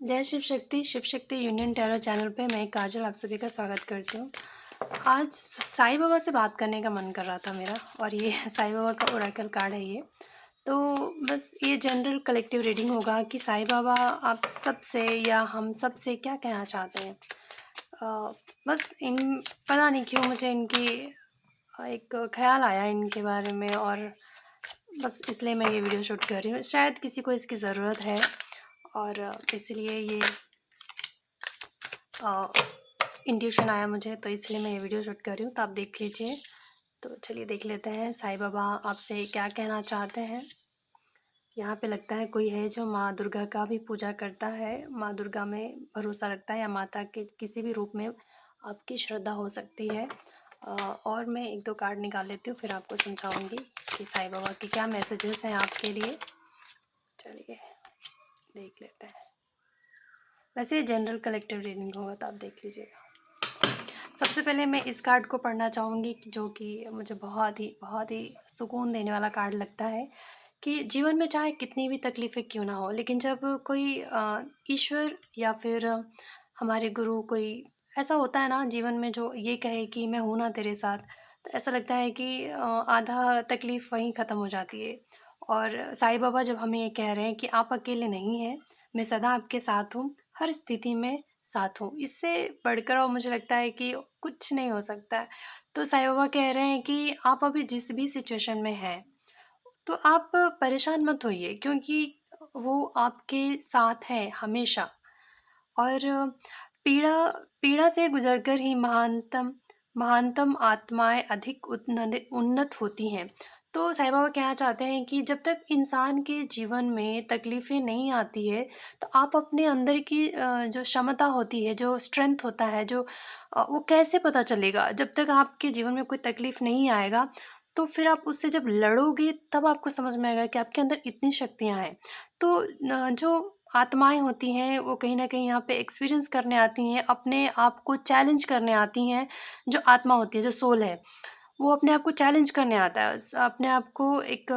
जय Shiv Shakti union terror channel पे मैं काजल आप सभी का स्वागत करती हूँ। आज साईं बाबा से बात करने का मन कर रहा था मेरा और ये साईं बाबा का ओरेकल कार्ड है ये। तो बस ये जनरल कलेक्टिव रीडिंग होगा कि साईं बाबा आप सब से या हम सब से क्या कहना चाहते हैं। बस इन पता नहीं क्यों मुझे इनकी एक ख्याल आया इनके बारे में और बस इसलिए मैं ये वीडियो शूट कर रही हूँ। शायद किसी को इसकी ज़रूरत है और इसलिए ये इंट्यूशन आया मुझे, तो इसलिए मैं ये वीडियो शूट कर रही हूँ। तो आप देख लीजिए। तो चलिए देख लेते हैं साईं बाबा आपसे क्या कहना चाहते हैं। यहाँ पे लगता है कोई है जो माँ दुर्गा का भी पूजा करता है, माँ दुर्गा में भरोसा रखता है या माता के किसी भी रूप में आपकी श्रद्धा हो सकती है। और मैं एक दो कार्ड निकाल लेती हूँ, फिर आपको समझाऊंगी कि साईं बाबा के क्या मैसेजेस हैं आपके लिए। चलिए देख लेते हैं। वैसे जनरल कलेक्टिव रीडिंग होगा तो आप देख लीजिएगा। सबसे पहले मैं इस कार्ड को पढ़ना चाहूँगी जो कि मुझे बहुत ही सुकून देने वाला कार्ड लगता है कि जीवन में चाहे कितनी भी तकलीफ़ें क्यों ना हो, लेकिन जब कोई ईश्वर या फिर हमारे गुरु कोई ऐसा होता है ना जीवन में जो ये कहे कि मैं हूँ ना तेरे साथ, तो ऐसा लगता है कि आधा तकलीफ़ वहीं ख़त्म हो जाती है। और साईं बाबा जब हमें ये कह रहे हैं कि आप अकेले नहीं हैं, मैं सदा आपके साथ हूँ, हर स्थिति में साथ हूँ, इससे बढ़कर और मुझे लगता है कि कुछ नहीं हो सकता है। तो साईं बाबा कह रहे हैं कि आप अभी जिस भी सिचुएशन में हैं, तो आप परेशान मत होइए क्योंकि वो आपके साथ है हमेशा। और पीड़ा पीड़ा से गुजरकर ही महानतम महानतम आत्माएं अधिक उन्नत होती हैं। तो साईं बाबा कहना चाहते हैं कि जब तक इंसान के जीवन में तकलीफ़ें नहीं आती है, तो आप अपने अंदर की जो क्षमता होती है, जो स्ट्रेंथ होता है, जो वो कैसे पता चलेगा? जब तक आपके जीवन में कोई तकलीफ़ नहीं आएगा, तो फिर आप उससे जब लड़ोगे तब आपको समझ में आएगा कि आपके अंदर इतनी शक्तियाँ हैं। तो जो आत्माएँ होती हैं वो कहीं न कहीं यहाँ पे एक्सपीरियंस करने आती हैं, अपने आप को चैलेंज करने आती हैं। जो आत्मा होती है, जो सोल है, वो अपने आप को चैलेंज करने आता है। अपने आप को एक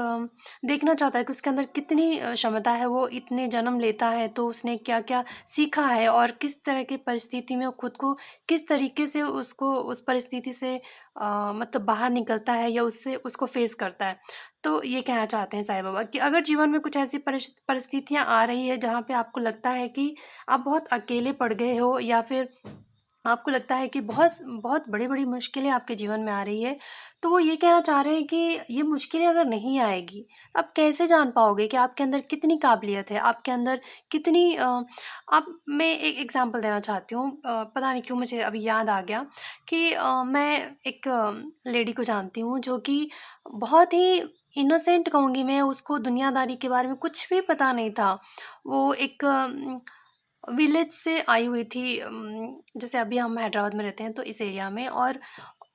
देखना चाहता है कि उसके अंदर कितनी क्षमता है, वो इतने जन्म लेता है तो उसने क्या-क्या सीखा है और किस तरह की परिस्थिति में वो खुद को किस तरीके से उसको उस परिस्थिति से मतलब बाहर निकलता है या उससे उसको फेस करता है। तो ये कहना चाहते हैं साईं बाबा कि अगर जीवन में कुछ ऐसी परिस्थितियाँ आ रही है जहाँ पे आपको लगता है कि आप बहुत अकेले पड़ गए हो या फिर आपको लगता है कि बहुत बहुत बड़ी-बड़ी मुश्किलें आपके जीवन में आ रही है, तो वो ये कहना चाह रहे हैं कि ये मुश्किलें अगर नहीं आएगी, आप कैसे जान पाओगे कि आपके अंदर कितनी काबिलियत है, आपके अंदर कितनी आप मैं एक एग्ज़ाम्पल देना चाहती हूँ। पता नहीं क्यों मुझे अभी याद आ गया कि मैं एक लेडी को जानती हूँ जो कि बहुत ही इनोसेंट कहूँगी मैं, उसको दुनियादारी के बारे में कुछ भी पता नहीं था। वो एक विलेज से आई हुई थी। जैसे अभी हम हैदराबाद में रहते हैं तो इस एरिया में, और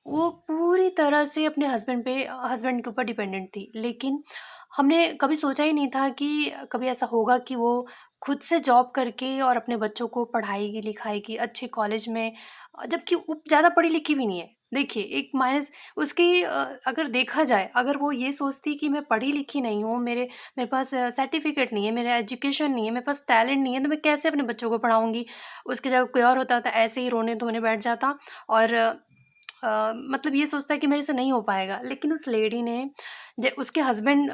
वो पूरी तरह से अपने हस्बैंड के ऊपर डिपेंडेंट थी। लेकिन हमने कभी सोचा ही नहीं था कि कभी ऐसा होगा कि वो खुद से जॉब करके और अपने बच्चों को पढ़ाएगी-लिखाएगी अच्छे कॉलेज में, जबकि वो ज़्यादा पढ़ी-लिखी भी नहीं है। देखिए एक माइनस उसकी अगर देखा जाए, अगर वो ये सोचती कि मैं पढ़ी-लिखी नहीं हूँ, मेरे मेरे पास सर्टिफ़िकेट नहीं है, मेरा एजुकेशन नहीं है, मेरे पास टैलेंट नहीं है, तो मैं कैसे अपने बच्चों को पढ़ाऊँगी? उसकी जगह कोई और होता तो ऐसे ही रोने-धोने बैठ जाता और मतलब ये सोचता है कि मेरे से नहीं हो पाएगा। लेकिन उस लेडी ने उसके हस्बैंड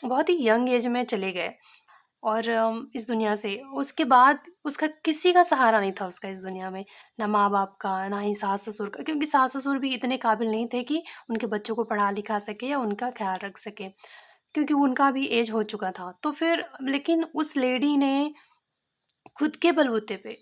बहुत ही यंग एज में चले गए और इस दुनिया से। उसके बाद उसका किसी का सहारा नहीं था उसका इस दुनिया में, ना माँ-बाप का, ना ही सास-ससुर का, क्योंकि सास-ससुर भी इतने काबिल नहीं थे कि उनके बच्चों को पढ़ा-लिखा सकें या उनका ख़्याल रख सकें, क्योंकि उनका भी एज हो चुका था। तो फिर लेकिन उस लेडी ने खुद के बलबूते पे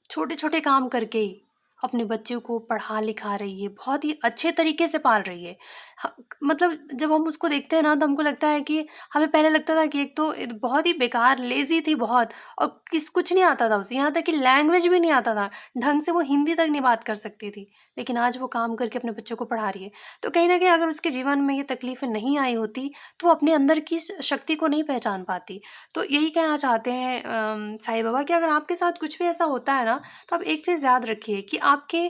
छोटे-छोटे काम करके ही अपने बच्चे को पढ़ा-लिखा रही है, बहुत ही अच्छे तरीके से पाल रही है। ह मतलब जब हम उसको देखते हैं ना तो हमको लगता है कि हमें पहले लगता था कि एक तो बहुत ही बेकार लेज़ी थी बहुत, और कुछ नहीं आता था उसे, यहाँ तक कि लैंग्वेज भी नहीं आता था। ढंग से वो हिंदी तक नहीं बात कर सकती थी, लेकिन आज वो काम करके अपने बच्चों को पढ़ा रही है। तो कहीं न कहीं अगर उसके जीवन में ये तकलीफ़ें नहीं आई होती, तो वो अपने अंदर की शक्ति को नहीं पहचान पाती। तो यही कहना चाहते हैं साईं बाबा कि अगर आपके साथ कुछ भी ऐसा होता है ना, तो आप एक चीज़ याद रखिए कि आपके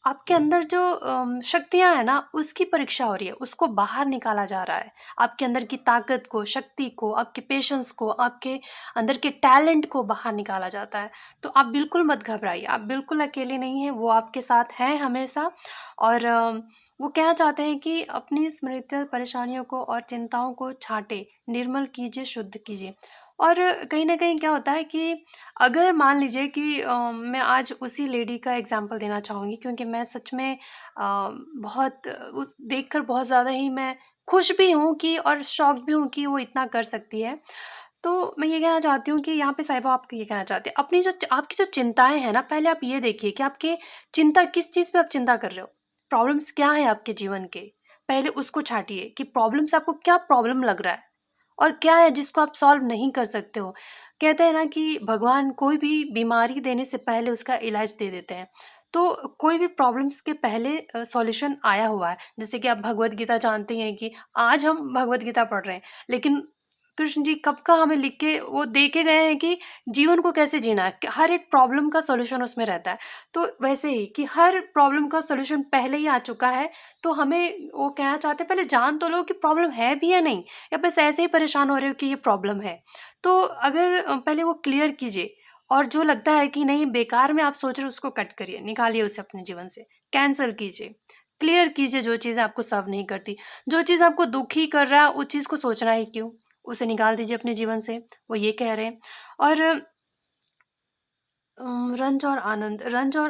आपके अंदर जो शक्तियाँ हैं ना, उसकी परीक्षा हो रही है, उसको बाहर निकाला जा रहा है। आपके अंदर की ताकत को, शक्ति को, आपके पेशेंस को, आपके अंदर के टैलेंट को बाहर निकाला जाता है। तो आप बिल्कुल मत घबराइए, आप बिल्कुल अकेले नहीं हैं, वो आपके साथ हैं हमेशा। और वो कहना चाहते हैं कि अपनी स्मृतियाँ, परेशानियों को और चिंताओं को छाँटे, निर्मल कीजिए, शुद्ध कीजिए। और कहीं न कहीं क्या होता है कि अगर मान लीजिए कि मैं आज उसी लेडी का एग्ज़ाम्पल देना चाहूँगी, क्योंकि मैं सच में बहुत उस देखकर बहुत ज़्यादा ही मैं खुश भी हूँ कि और शॉक्ड भी हूँ कि वो इतना कर सकती है। तो मैं ये कहना चाहती हूँ कि यहाँ पे साहिबा आपको ये कहना चाहते हैं, अपनी जो आपकी जो चिंताएँ हैं ना, पहले आप ये देखिए कि आपके चिंता किस चीज़ पे आप चिंता कर रहे हो? प्रॉब्लम्स क्या हैं आपके जीवन के? पहले उसको छाँटिए कि प्रॉब्लम से आपको क्या प्रॉब्लम लग रहा है? और क्या है जिसको आप सॉल्व नहीं कर सकते हो? कहते हैं ना कि भगवान कोई भी बीमारी देने से पहले उसका इलाज दे देते हैं। तो कोई भी प्रॉब्लम्स के पहले सॉल्यूशन आया हुआ है। जैसे कि आप भगवद गीता जानते ही हैं कि आज हम भगवद गीता पढ़ रहे हैं, लेकिन कृष्ण जी कब का हमें लिख के वो दे के गए हैं कि जीवन को कैसे जीना है। हर एक प्रॉब्लम का सॉल्यूशन उसमें रहता है। तो वैसे ही कि हर प्रॉब्लम का सॉल्यूशन पहले ही आ चुका है, तो हमें वो कहना चाहते हैं पहले जान तो लो कि प्रॉब्लम है भी या नहीं, या बस ऐसे ही परेशान हो रहे हो कि ये प्रॉब्लम है। तो अगर पहले वो क्लियर कीजिए, और जो लगता है कि नहीं बेकार में आप सोच रहे हो उसको कट करिए, निकालिए उसे अपने जीवन से, कैंसल कीजिए, क्लियर कीजिए जो चीज़ें आपको सर्व नहीं करती। जो चीज़ आपको दुखी कर रहा है उस चीज़ को सोचना ही क्यों? उसे निकाल दीजिए अपने जीवन से, वो ये कह रहे हैं। और रंज और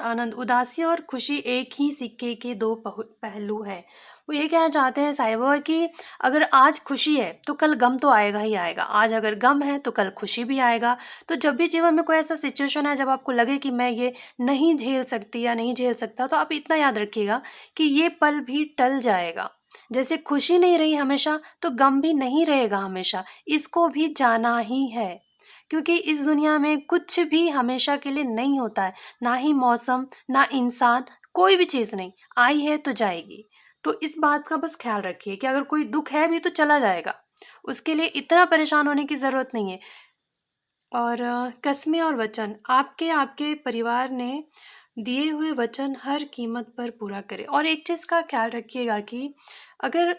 आनंद, उदासी और खुशी एक ही सिक्के के दो पहलू हैं। वो ये कहना चाहते हैं साईं बाबा कि अगर आज खुशी है तो कल गम तो आएगा ही आएगा। आज अगर गम है तो कल खुशी भी आएगा। तो जब भी जीवन में कोई ऐसा सिचुएशन है जब आपको लगे कि मैं ये नहीं झेल सकती या नहीं झेल सकता, तो आप इतना याद रखिएगा कि ये पल भी टल जाएगा। जैसे खुशी नहीं रही हमेशा, तो गम भी नहीं रहेगा हमेशा। इसको भी जाना ही है। क्योंकि इस दुनिया में कुछ भी हमेशा के लिए नहीं होता है, ना ही मौसम, ना इंसान, कोई भी चीज़ नहीं, आई है तो जाएगी। तो इस बात का बस ख़्याल रखिए कि अगर कोई दुःख है भी तो चला जाएगा, उसके लिए इतना परेशान होने की ज़रूरत नहीं है। और कस्में और वचन, आपके आपके परिवार ने दिए हुए वचन हर कीमत पर पूरा करें। और एक चीज़ का ख़्याल रखिएगा कि अगर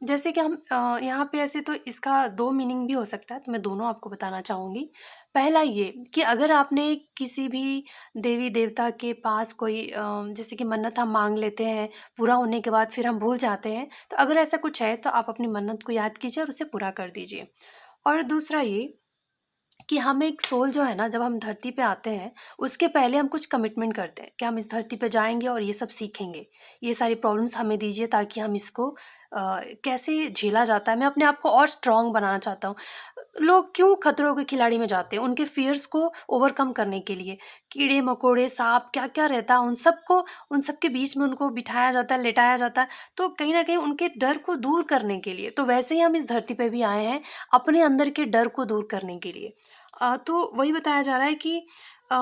जैसे कि हम यहाँ पे ऐसे तो इसका 2 मीनिंग भी हो सकता है, तो मैं दोनों आपको बताना चाहूँगी। पहला ये कि अगर आपने किसी भी देवी-देवता के पास कोई जैसे कि मन्नत हम माँग लेते हैं, पूरा होने के बाद फिर हम भूल जाते हैं, तो अगर ऐसा कुछ है तो आप अपनी मन्नत को याद कीजिए और उसे पूरा कर दीजिए। और दूसरा ये कि हम एक सोल जो है ना, जब हम धरती पे आते हैं, उसके पहले हम कुछ कमिटमेंट करते हैं कि हम इस धरती पे जाएँगे और ये सब सीखेंगे। ये सारी प्रॉब्लम्स हमें दीजिए ताकि हम इसको कैसे झेला जाता है, मैं अपने आप को और स्ट्रॉन्ग बनाना चाहता हूँ। लोग क्यों खतरों के खिलाड़ी में जाते हैं? उनके फ़ियर्स को ओवरकम करने के लिए। कीड़े-मकोड़े, साँप क्या-क्या रहता है, उन सब के बीच में उनको बिठाया जाता है, लिटाया जाता है, तो कहीं न कहीं उनके डर को दूर करने के लिए। तो वैसे ही हम इस धरती पे भी आए हैं, अपने अंदर के डर को दूर करने के लिए। तो वही बताया जा रहा है कि अ,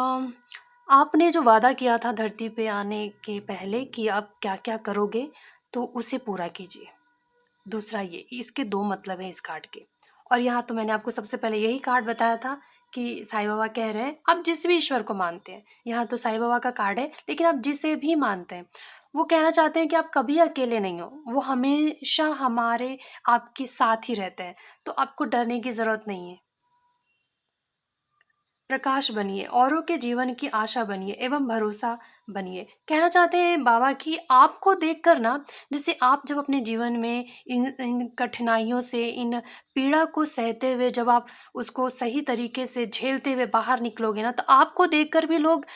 आपने जो वादा किया था धरती पे आने के पहले कि आप क्या-क्या करोगे, तो उसे पूरा कीजिए। दूसरा ये, इसके 2 मतलब हैं इस कार्ड के। और यहाँ तो मैंने आपको सबसे पहले यही कार्ड बताया था कि साईं बाबा कह रहे हैं, आप जिस भी ईश्वर को मानते हैं, यहाँ तो साईं बाबा का कार्ड है, लेकिन आप जिसे भी मानते हैं, वो कहना चाहते हैं कि आप कभी अकेले नहीं हो। वो हमेशा हमारे आपके साथ ही रहते हैं, तो आपको डरने की ज़रूरत नहीं है। प्रकाश बनिए, औरों के जीवन की आशा बनिए एवं भरोसा बनिए। कहना चाहते हैं बाबा कि आपको देखकर ना, जैसे आप जब अपने जीवन में इन इन कठिनाइयों से, इन पीड़ा को सहते हुए जब आप उसको सही तरीके से झेलते हुए बाहर निकलोगे ना, तो आपको देखकर भी लोग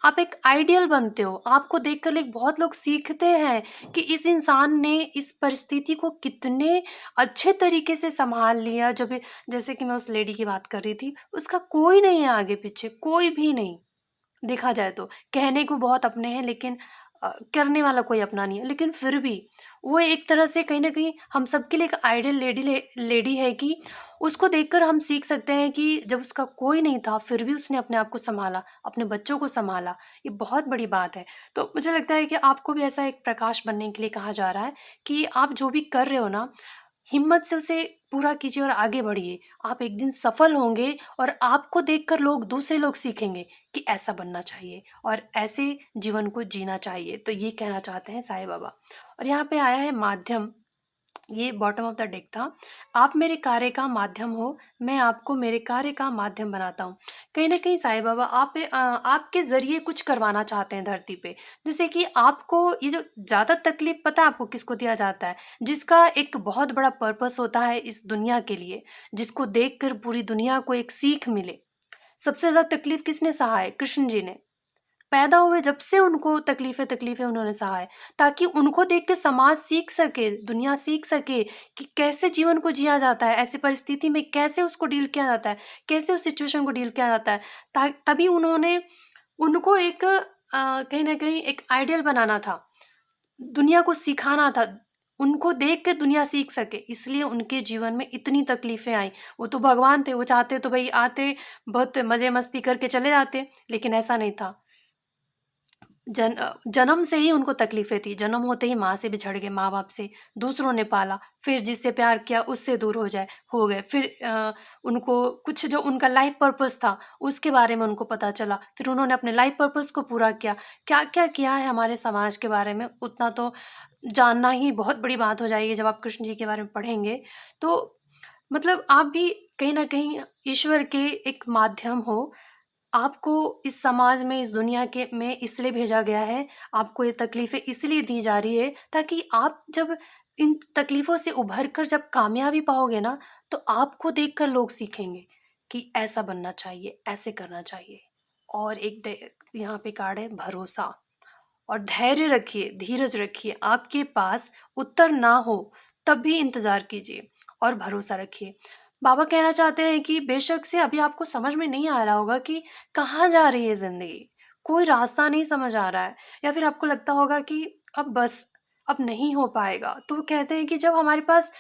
आप एक आइडियल बनते हो। आपको देखकर बहुत लोग सीखते हैं कि इस इंसान ने इस परिस्थिति को कितने अच्छे तरीके से सँभाल लिया। जब जैसे कि मैं उस लेडी की बात कर रही थी, उसका कोई नहीं है आगे-पीछे, कोई भी नहीं, देखा जाए तो। कहने को बहुत अपने हैं, लेकिन करने वाला कोई अपना नहीं है। लेकिन फिर भी वो एक तरह से कहीं न कहीं हम सबके लिए एक आइडियल लेडी है कि उसको देखकर हम सीख सकते हैं कि जब उसका कोई नहीं था, फिर भी उसने अपने आप को सँभाला, अपने बच्चों को सँभाला। ये बहुत बड़ी बात है। तो मुझे लगता है कि आपको भी ऐसा एक प्रकाश बनने के लिए कहा जा रहा है कि आप जो भी कर रहे हो ना, हिम्मत से उसे पूरा कीजिए और आगे बढ़िए। आप एक दिन सफल होंगे और आपको देखकर दूसरे लोग सीखेंगे कि ऐसा बनना चाहिए और ऐसे जीवन को जीना चाहिए। तो ये कहना चाहते हैं साईं बाबा। और यहाँ पे आया है माध्यम, ये बॉटम ऑफ द डेक था। आप मेरे कार्य का माध्यम हो, मैं आपको मेरे कार्य का माध्यम बनाता हूँ। कहीं न कहीं साईं बाबा आपके ज़रिए कुछ करवाना चाहते हैं धरती पे। जैसे कि आपको ये जो ज़्यादा तकलीफ़ पता है आपको किसको दिया जाता है? जिसका एक बहुत बड़ा पर्पस होता है इस दुनिया के लिए, जिसको देखकर पूरी दुनिया को एक सीख मिले। सबसे ज़्यादा तकलीफ़ किसने सहा है? कृष्ण जी ने। पैदा हुए जब से उनको तकलीफ़ें तकलीफ़ें उन्होंने सहा है, ताकि उनको देख के समाज सीख सके, दुनिया सीख सके कि कैसे जीवन को जिया जाता है, ऐसी परिस्थिति में कैसे उसको डील किया जाता है, कैसे उस सिचुएशन को डील किया जाता है। ता तभी उन्होंने उनको एक कहीं न कहीं एक आइडियल बनाना था, दुनिया को सिखाना था, उनको देख के दुनिया सीख सके, इसलिए उनके जीवन में इतनी तकलीफ़ें आई। वो तो भगवान थे, वो चाहते तो भई आते, बहुत मज़े मस्ती करके चले जाते, लेकिन ऐसा नहीं था। जन्म से ही उनको तकलीफ़ें थी, जन्म होते ही माँ से बिछड़ गए, माँ-बाप से, दूसरों ने पाला, फिर जिससे प्यार किया उससे दूर हो गए, फिर उनको कुछ जो उनका लाइफ़ पर्पस था, उसके बारे में उनको पता चला, फिर उन्होंने अपने लाइफ़ पर्पस को पूरा किया। क्या-क्या किया है हमारे समाज के बारे में, उतना तो जानना ही बहुत बड़ी बात हो जाएगी जब आप कृष्ण जी के बारे में पढ़ेंगे। तो मतलब आप भी कहीं न कहीं ईश्वर के एक माध्यम हो, आपको इस समाज में, इस दुनिया के में इसलिए भेजा गया है, आपको ये तकलीफ़ें इसलिए दी जा रही है, ताकि आप जब इन तकलीफ़ों से उभर कर जब कामयाबी पाओगे ना, तो आपको देखकर लोग सीखेंगे कि ऐसा बनना चाहिए, ऐसे करना चाहिए। और एक द यहाँ पे कार्ड है भरोसा। और धैर्य रखिए, धीरज रखिए, आपके पास उत्तर ना हो, तब भी इंतज़ार कीजिए और भरोसा रखिए। बाबा कहना चाहते हैं कि बेशक से अभी आपको समझ में नहीं आ रहा होगा कि कहाँ जा रही है ज़िंदगी, कोई रास्ता नहीं समझ आ रहा है, या फिर आपको लगता होगा कि अब बस, अब नहीं हो पाएगा। तो वो कहते हैं कि जब हमारे पास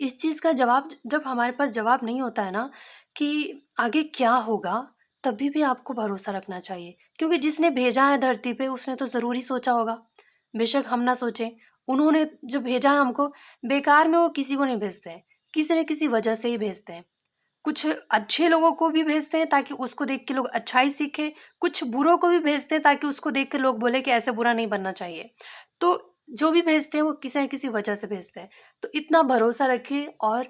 इस चीज़ का जवाब जब हमारे पास जवाब नहीं होता है ना कि आगे क्या होगा, तभी भी आपको भरोसा रखना चाहिए। क्योंकि जिसने भेजा है धरती पे उसने तो ज़रूर ही सोचा होगा। बेशक हम ना सोचें, उन्होंने जो भेजा है हमको, बेकार में वो किसी को नहीं भेजते हैं। किसी न किसी वजह से ही भेजते हैं। कुछ अच्छे लोगों को भी भेजते हैं ताकि उसको देख के लोग अच्छाई सीखें, कुछ बुरों को भी भेजते हैं ताकि उसको देख के लोग बोले कि ऐसे बुरा नहीं बनना चाहिए। तो जो भी भेजते हैं वो किसी न किसी वजह से भेजते हैं। तो इतना भरोसा रखिए और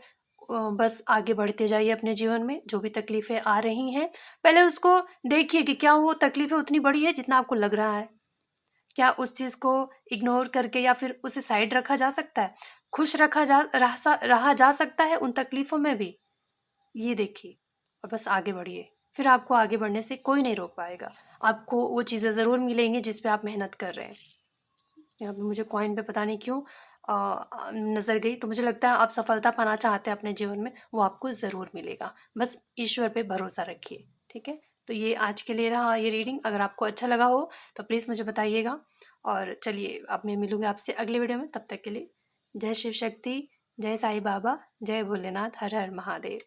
बस आगे बढ़ते जाइए अपने जीवन में, जो भी तकलीफ़ें आ रही हैं, पहले उसको देखिए कि क्या वो तकलीफ़ें उतनी बड़ी है जितना आपको लग रहा है? क्या उस चीज़ को इग्नोर करके या फिर उसे साइड रखा जा सकता है? खुश रहा जा सकता है उन तकलीफ़ों में भी? ये देखिए और बस आगे बढ़िए। फिर आपको आगे बढ़ने से कोई नहीं रोक पाएगा। आपको वो चीज़ें ज़रूर मिलेंगी जिस पे आप मेहनत कर रहे हैं। यहाँ पे मुझे कॉइन पे पता नहीं क्यों नज़र गई, तो मुझे लगता है आप सफलता पाना चाहते हैं अपने जीवन में, वो आपको ज़रूर मिलेगा। बस ईश्वर पे भरोसा रखिए, ठीक है? तो ये आज के लिए रहा ये रीडिंग। अगर आपको अच्छा लगा हो तो प्लीज़ मुझे बताइएगा। और चलिए अब मैं मिलूँगी आपसे अगले वीडियो में, तब तक के लिए जय शिव शक्ति, जय साईं बाबा, जय भोलेनाथ, हर हर महादेव।